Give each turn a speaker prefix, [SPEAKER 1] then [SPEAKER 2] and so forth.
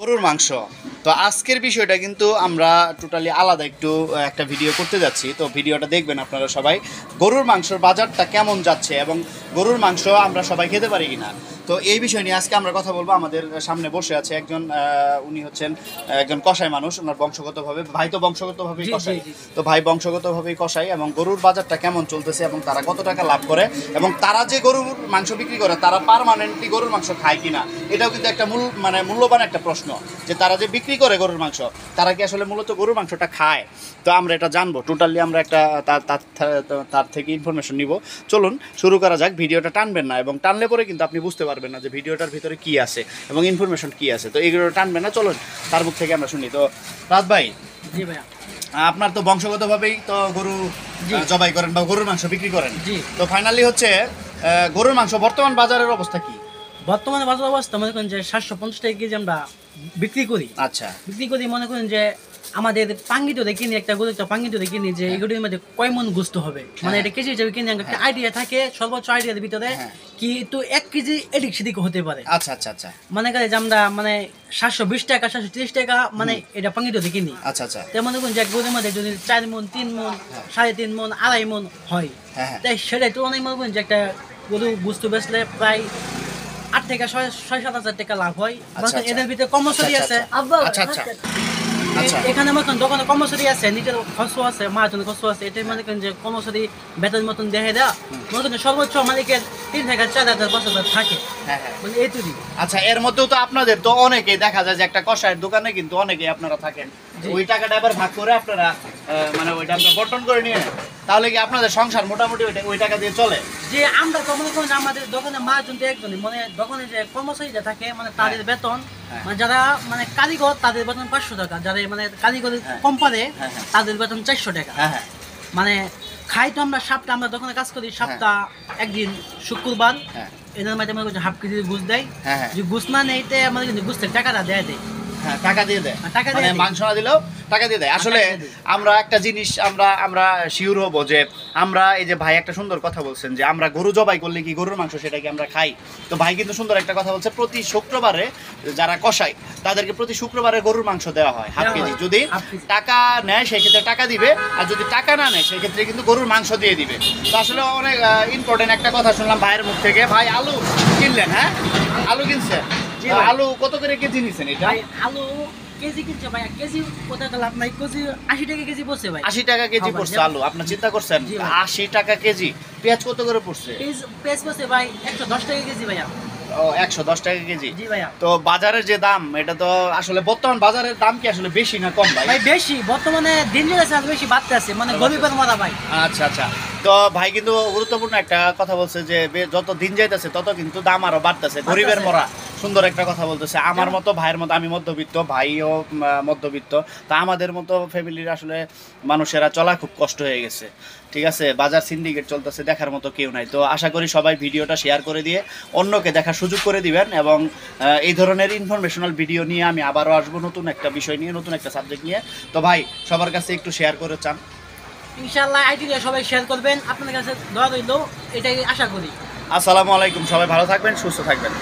[SPEAKER 1] গরুর মাংস। তো আজকের বিষয়টা কিন্তু আমরা টোটালি আলাদা একটা ভিডিও করতে যাচ্ছি। তো ভিডিওটা দেখবেন আপনারা সবাই, গরুর মাংসর বাজারটা কেমন যাচ্ছে এবং গরুর মাংস আমরা সবাই খেতে পারি কিনা। তো এই বিষয় নিয়ে আজকে আমরা কথা বলবো। আমাদের সামনে বসে আছে একজন, উনি হচ্ছেন একজন কসাই মানুষ। ওনার বংশগতভাবে, ভাই তো বংশগতভাবেই কসাই, তো ভাই বংশগতভাবেই কসাই। এবং গরুর বাজারটা কেমন চলতেছে এবং তারা কত টাকা লাভ করে এবং তারা যে গরুর মাংস বিক্রি করে তারা পার্মানেন্টলি গরুর মাংস খায় কিনা, এটাও কিন্তু একটা মূল্যবান একটা প্রশ্ন, যে তারা যে বিক্রি করে গরুর মাংস তারা কি আসলে মূলত গরুর মাংসটা খায়। তো আমরা এটা জানবো, টোটালি আমরা একটা তার থেকে ইনফরমেশন নিব। চলুন শুরু করা যাক। ভিডিওটা টানবেন না, এবং টানলে পরে কিন্তু আপনি বুঝতে পারবেন না যে ভিডিওটার ভিতরে কি আছে এবং ইনফরমেশন কি আছে। তো এইগুলো টানবেন না, চলুন তার মুখ থেকে আমরা শুনি। তো রাত ভাই,
[SPEAKER 2] জি ভাইয়া,
[SPEAKER 1] আপনার তো বংশগতভাবেই তো গরু জবাই করেন বা গরুর মাংস বিক্রি করেন। তো ফাইনালি হচ্ছে গরুর মাংস বর্তমান বাজারের অবস্থা কি?
[SPEAKER 2] বর্তমানে বাজার অবস্থা মনে করেন যে 750 টাকা কেজি আমরা বিক্রি করি।
[SPEAKER 1] আচ্ছা,
[SPEAKER 2] বিক্রি করি মনে করেন যে আমাদের পাঙ্গিত দেখে নিয়ে একটা গরু একটা পাঙ্গিত দেখে নিয়ে যে এগুলির মধ্যে কয় মন গোস্ত হবে, মানে এটা কেজি হিসাবে কিনে একটা আইডিয়া থাকে, সর্বোচ্চ আইডিয়ার ভিতরে কিন্তু 1 কেজি এদিক সেদিক হতে পারে।
[SPEAKER 1] আচ্ছা আচ্ছা আচ্ছা,
[SPEAKER 2] মনে করে যে আমরা মানে 720 টাকা 730 টাকা মানে এটা পাঙ্গিত দেখে নিই।
[SPEAKER 1] আচ্ছা আচ্ছা,
[SPEAKER 2] তো মনে করেন যে গরুর মধ্যে যদি 4 মন 3 মন 3.5 মন 2.5 মন হয়, তাই সেটাই তো অনেক মনে করেন যে একটা গরু গোস্ত বেচলে প্রায় 8 থেকে 6-7 হাজার টাকা লাভ হয়। এদের ভিতরে কর্মচারী আছে, এখানে মতন দোকানে কর্মচারী আছে, নিজের খরচ আছে, মাহাজন খরচ আছে, এটাই মনে করেন যে কর্মচারী বেতন মতন দেখে দেওয়া মনে করেন সর্বোচ্চ মালিকের 3 থেকে 4 হাজার 5 হাজার থাকে। মানে এইটুকু।
[SPEAKER 1] আচ্ছা, এর মধ্যেও তো আপনাদের তো অনেকেই দেখা যায় যে একটা কষায়ের দোকানে কিন্তু অনেকেই আপনারা থাকেন, ওই টাকাটা আবার ভাগ করে আপনারা মানে ওইটা আপনারা বন্টন করে নিয়ে, তাহলে কি আপনাদের সংসার মোটামুটি ওই টাকা দিয়ে চলে?
[SPEAKER 2] যে আমরা তো মনে করেন আমাদের দোকানে মাহাজন তো একজনই, মানে দোকানে যে কর্মচারীরা থাকে মানে তাদের বেতন, মানে যারা মানে কারিগর তাদের বেতন 500 টাকা, যারা মানে কারিগরের কোম্পানি তাদের বেতন 400 টাকা। মানে খাই তো আমরা সপ্তাহ, আমরা দোকানে কাজ করি সপ্তাহ একদিন শুক্রবার, এদের মধ্যে মনে করছি হাফ কেজি গুছ দেয়, যে গুছ না নেইতে আমাদের কিন্তু গুছের টাকাটা দেয় দেয়।
[SPEAKER 1] টাকা দিয়ে দেয়, মানে মাংস না দিলেও টাকা দিয়ে দেয়। আসলে আমরা একটা জিনিস আমরা শিওর হবো যে আমরা এই যে ভাই একটা সুন্দর কথা বলছেন যে আমরা গরু জবাই করলে কি গরুর মাংস সেটা কি আমরা খাই। তো ভাই কিন্তু সুন্দর একটা কথা বলছে, প্রতি শুক্রবারে যারা কষায় তাদেরকে প্রতি শুক্রবারে গরুর মাংস দেওয়া হয় হাফ কেজি। যদি টাকা নেয় সেক্ষেত্রে টাকা দিবে, আর যদি টাকা না নেয় সেক্ষেত্রে কিন্তু গরুর মাংস দিয়ে দিবে। তো আসলে অনেক ইম্পর্টেন্ট একটা কথা শুনলাম ভাইয়ের মুখ থেকে। ভাই আলু কিনলেন? হ্যাঁ, আলু কিনছেন। আলু কত করে কেজি নিছেন? এটা
[SPEAKER 2] আলু কেজি কিনছে ভাই, কেজি কোথায় লাভ নাই, কেজি 80 টাকা কেজি পড়ছে ভাই।
[SPEAKER 1] 80 টাকা কেজি পড়ছে আলু, আপনার চিন্তা করছেন? 80 টাকা কেজি। পেঁয়াজ কত করে পড়ছে?
[SPEAKER 2] পেঁয়াজ পড়ছে ভাই 110 টাকা কেজি ভাইয়া।
[SPEAKER 1] ও, 110 টাকা কেজি।
[SPEAKER 2] জি ভাইয়া।
[SPEAKER 1] তো বাজারের যে দাম, এটা তো আসলে বর্তমান বাজারের দাম কি আসলে বেশি না কম ভাই?
[SPEAKER 2] ভাই বেশি, বর্তমানে দিন যাচ্ছে আর বেশি বাড়তে আছে, মানে গরিবের মাথা ভাই।
[SPEAKER 1] আচ্ছা আচ্ছা, তো ভাই কিন্তু গুরুত্বপূর্ণ একটা কথা বলছে যে যত দিন যাইতেছে তত কিন্তু দাম আরো বাড়তেছে, গরিবের মরা। সুন্দর একটা কথা বলতেছে। আমার মতো ভাইয়ের মতো, আমি মধ্যবিত্ত, ভাইও মধ্যবিত্ত, তা আমাদের মতো ফ্যামিলির আসলে মানুষেরা চলা খুব কষ্ট হয়ে গেছে। ঠিক আছে, বাজার সিন্ডিকেট চলতেছে, দেখার মতো কেউ নাই। তো আশা করি সবাই ভিডিওটা শেয়ার করে দিয়ে অন্যকে দেখার সুযোগ করে দিবেন, এবং এই ধরনের ইনফরমেশনাল ভিডিও নিয়ে আমি আবারও আসবো, নতুন একটা বিষয় নিয়ে, নতুন একটা সাবজেক্ট নিয়ে। তো ভাই সবার কাছে একটু শেয়ার করে চান
[SPEAKER 2] ইনশাআল্লাহ, আইডিয়া সবাই শেয়ার করবেন, আপনাদের কাছে দোয়া রইল, এটাই আশা করি।
[SPEAKER 1] আসসালামু আলাইকুম, সবাই ভালো থাকবেন, সুস্থ থাকবেন।